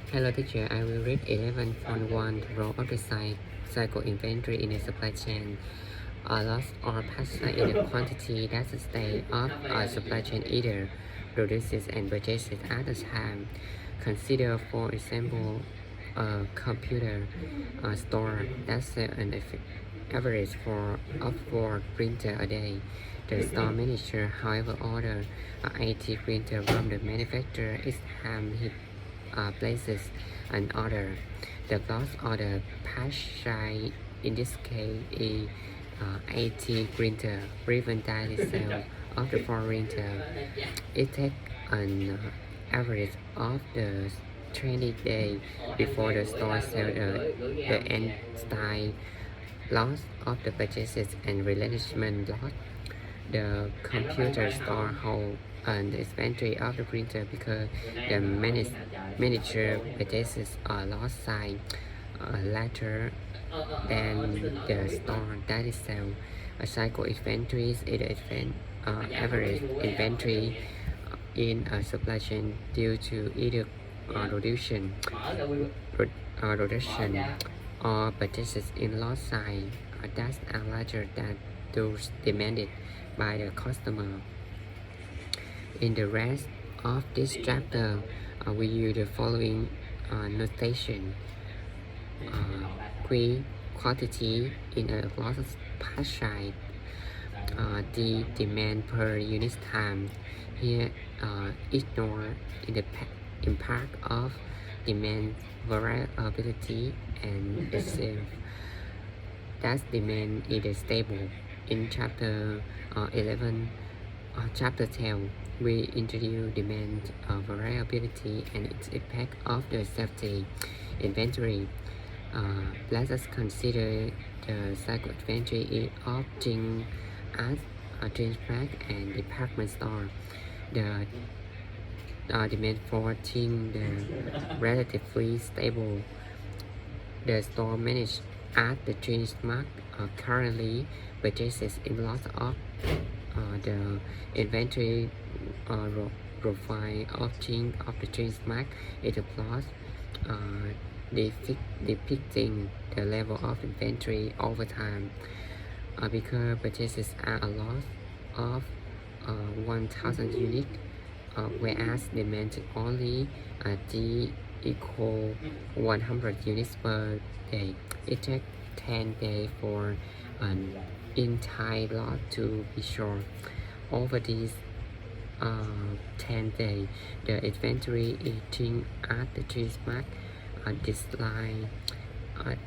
Hello teacher, I will read 11.1 the role of the cycle inventory in the supply chain. A loss or passage in the quantity that the state of a supply chain either produces and purchases at the time. Consider, for example, a computer store that sells an average of 4 printer a day. The store manager, however, order an 80 printer from the manufacturer each time he places an order. The loss order passage in this case is 80 printer driven by the sale of the 4 printer. It takes an average of the 20 days before the store sells the entire loss of the purchases and replenishment loss. The computer store holds an inventory of the printer because the manager purchases a loss size later than the store that is sell. A cycle inventory is the average inventory in a supply chain due to either reduction or purchases in lot size that are larger than those demanded by the customer. In the rest of this chapter, we use the following notation. Quantity in a loss passage, the demand per unit time. Here, ignore the impact of demand variability and itself. That demand is stable. In chapter 11, chapter 10, we introduce demand variability and its impact of the safety inventory. Let us consider the cycle inventory of Jing as a Pack and department store. The demand for Jing the relatively stable. The store managed at the Mark currently purchases in lots of the inventory profile of the Mark is a plot depicting the level of inventory over time. Because purchases are a loss of 1,000 units, whereas demand only D equal 100 units per day. It takes 10 days for an entire lot to be sold. Over these 10 days, the inventory aging at the Mark decline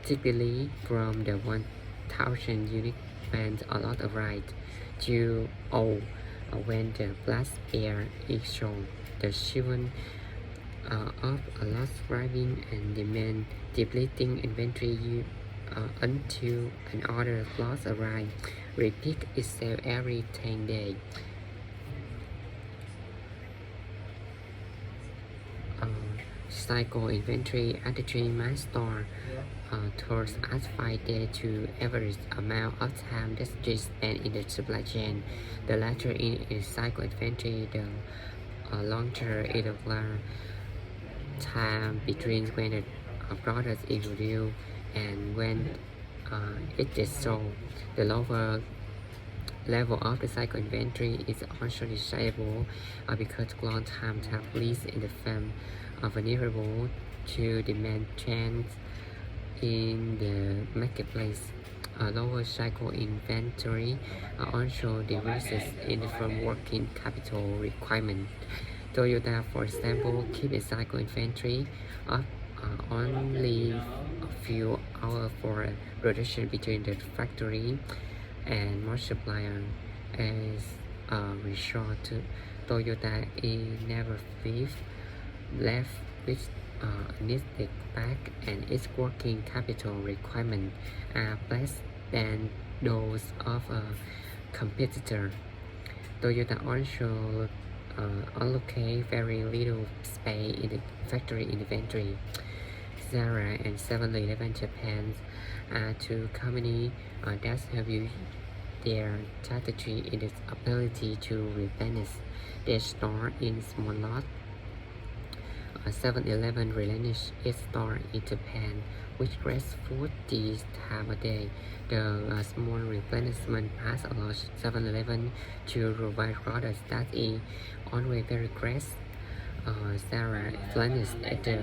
typically from the 1,000 unit when a lot arrive to when the blast air is shown. The shipment of a loss arriving and demand depleting inventory until an order loss arrive. Repeat itself every 10 days. Cycle inventory at the Mark store towards us 5 days to average amount of time that is spent in the supply chain. The latter is cycle inventory, the longer interval time between when a product is produced and when it is sold. The lower level of the cycle inventory is also desirable because long time leads in the firm vulnerable to demand change in the marketplace. A lower cycle inventory also decreases in the firm working capital requirement. Toyota, for example, keep a cycle inventory of only a few hours for production between the factory and multiplier. As a result, Toyota is never left with needed back and its working capital requirements are less than those of a competitor. Toyota also allocate very little space in the factory inventory. Zara and 7-Eleven Japan are two companies that have used their strategy in its ability to replenish their store in small lots 7-Eleven relaunched its store in Japan, which grabs food this time of day. The small replenishment pass allows 7-Eleven to provide products that is always very great. Sarah furnished at the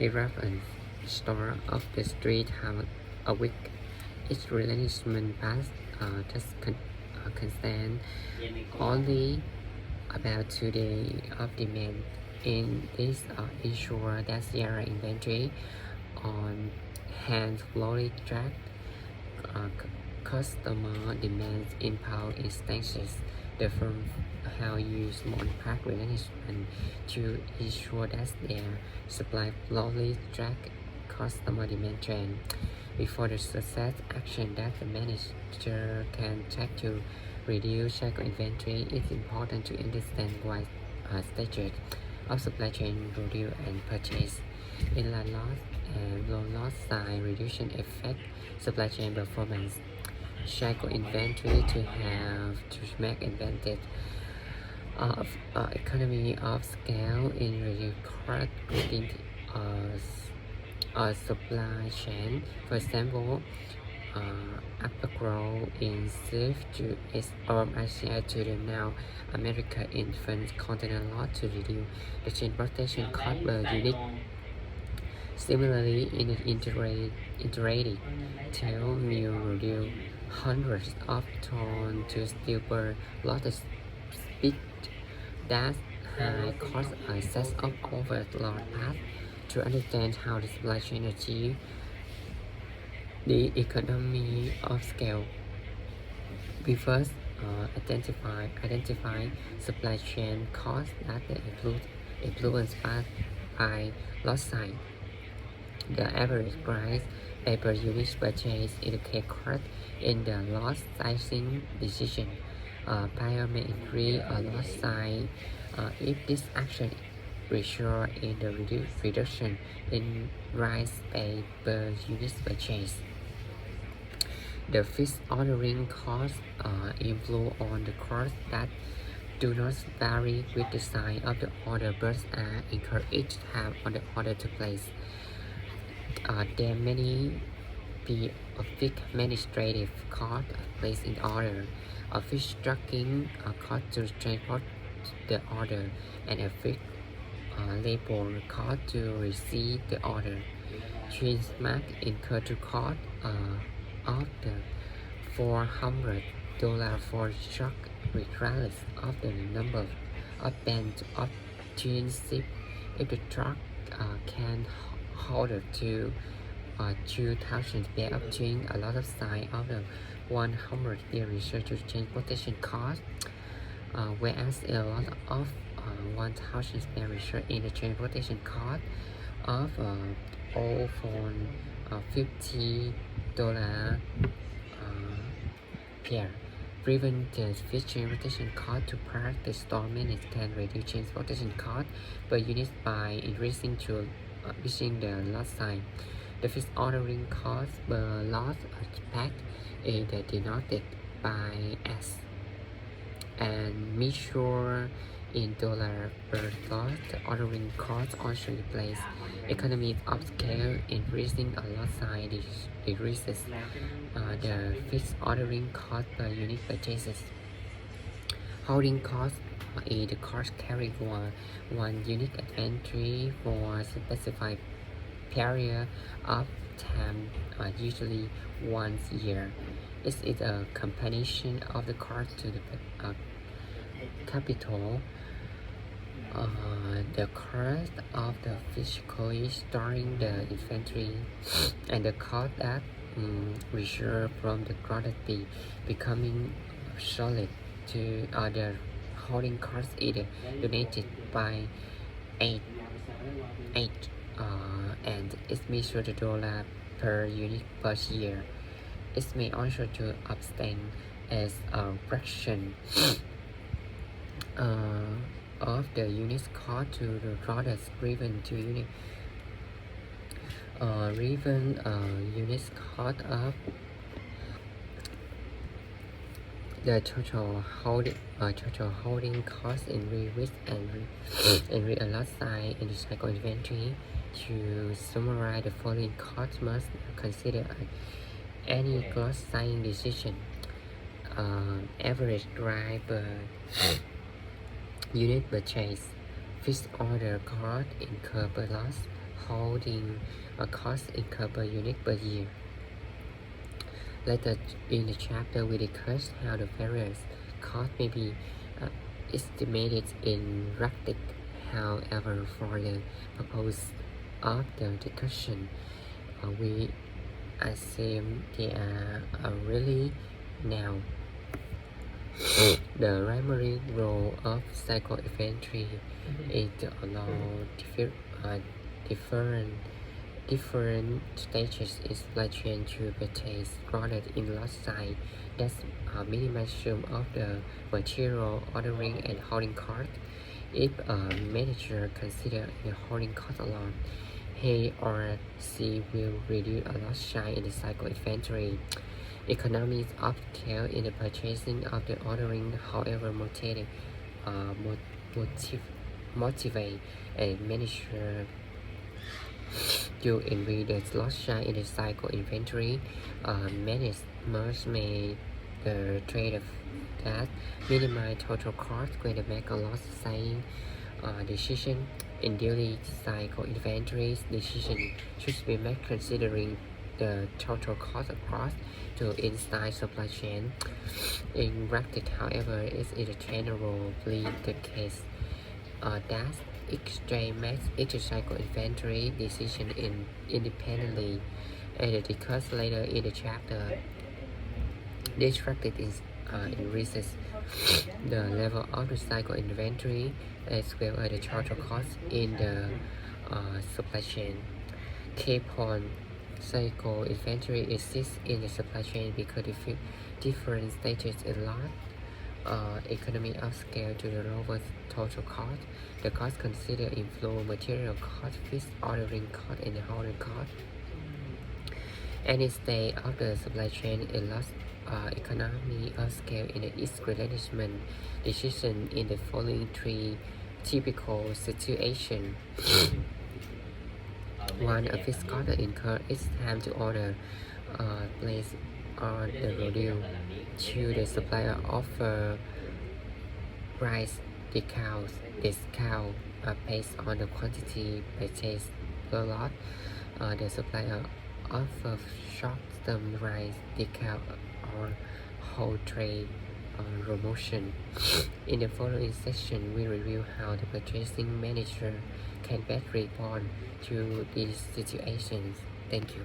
erupting store of the street have a week. Its replenishment pass can stand only about 2 days of demand. In this ensure that Sierra inventory on hand slowly track customer demands in power instances. The firm have used small pack replenishment to ensure that their supply slowly track customer demand trend. Before the success action that the manager can take to reduce cycle inventory, it's important to understand why stages of supply chain produce and purchase. In line loss and low loss side reduction affect supply chain performance. Cycle inventory to have to make advantage of economy of scale in reduce cost within supply chain. For example, Upgrow in shift to its from Asia to the now America infant container lot to reduce the transportation cost per unit. Similarly, in an integrated tail mill reduce hundreds of tons to steel per lot of speed that high cost access of overload path. To understand how the supply chain achieve the economy of scale, we first identify supply chain costs that influenced by lot size. The average price per unit purchase indicate cost in the lot sizing decision. Buyer may increase a lot size if this action result in the reduction in price paid per unit purchase. The fixed ordering costs influence on the costs that do not vary with the size of the order but are incurred each time on the order to place. There may be a fixed administrative cost placed in order, a fixed trucking cost to transport the order, and a fixed labor cost to receive the order. Transmark incurred to cost of the $400 for truck regardless of the number of bands of transit. If the truck can hold to 2,000 pair of train, a lot of size of the 100 there research to transportation cost, whereas a lot of 1,000 pair research in the transportation cost of all for $50 pair. Prevent the fixed transportation cost to park the store minutes can reduce transportation cost per unit by increasing the lot size. The fixed ordering cost per lot pack is denoted by S and measure in dollar per lot. The ordering cost also replace economies of scale. Increasing a lot size decreases the fixed ordering cost per unit purchases. Holding cost is the cost carried for one unit inventory for a specified period of time, usually once a year. It is a combination of the cost to the capital, the cost of the physically storing the inventory, and the cost that result from the quantity becoming solid to other holding costs either donated by 8 and it's measured dollar per unit per year. It may also to abstain as a fraction of the unit cost to the products driven to unit unit cost of The total holding cost in risk and real lot size in the cycle inventory. To summarize, the following costs must consider any gross signing decision. Average driver unit purchase, fixed order cost incurred per loss, holding cost incurred per unit per year. Later in the chapter, we discuss how the various costs may be estimated in practice. However, for the purpose of the discussion, we assume they are really now. The primary role of cycle inventory is to allow different stages in supply chain to purchase product in lot size. That's a minimum of the material ordering and holding cost. If a manager considers the holding cost alone, he or she will reduce a lot size in the cycle inventory. Economies of scale in the purchasing of the ordering, however, motivate a manager to increase the slot size in the cycle inventory. Managers may the trade that minimize total cost when they make a lot size decision. In daily cycle inventories, decision should be made considering the total cost across to inside supply chain. In practice, however, it is generally the case that exchange makes each cycle inventory decision independently, and discussed later in the chapter. This practice is increases the level of the cycle inventory as well as the total cost in the supply chain. Key point: cycle inventory exists in the supply chain because different stages in lot economy of scale to the lower total cost. The cost considered include material cost, fixed ordering cost, and the holding cost. Any stage of the supply chain in loss economy of scale in its replenishment decision in the following three typical situations. 1. A fixed cost incurred each time to order placed on the module. 2. The supplier offer price discount based on the quantity purchased per lot. The supplier offer short-term price discount or whole trade promotion. In the following section, we review how the purchasing manager can best respond to these situations. Thank you.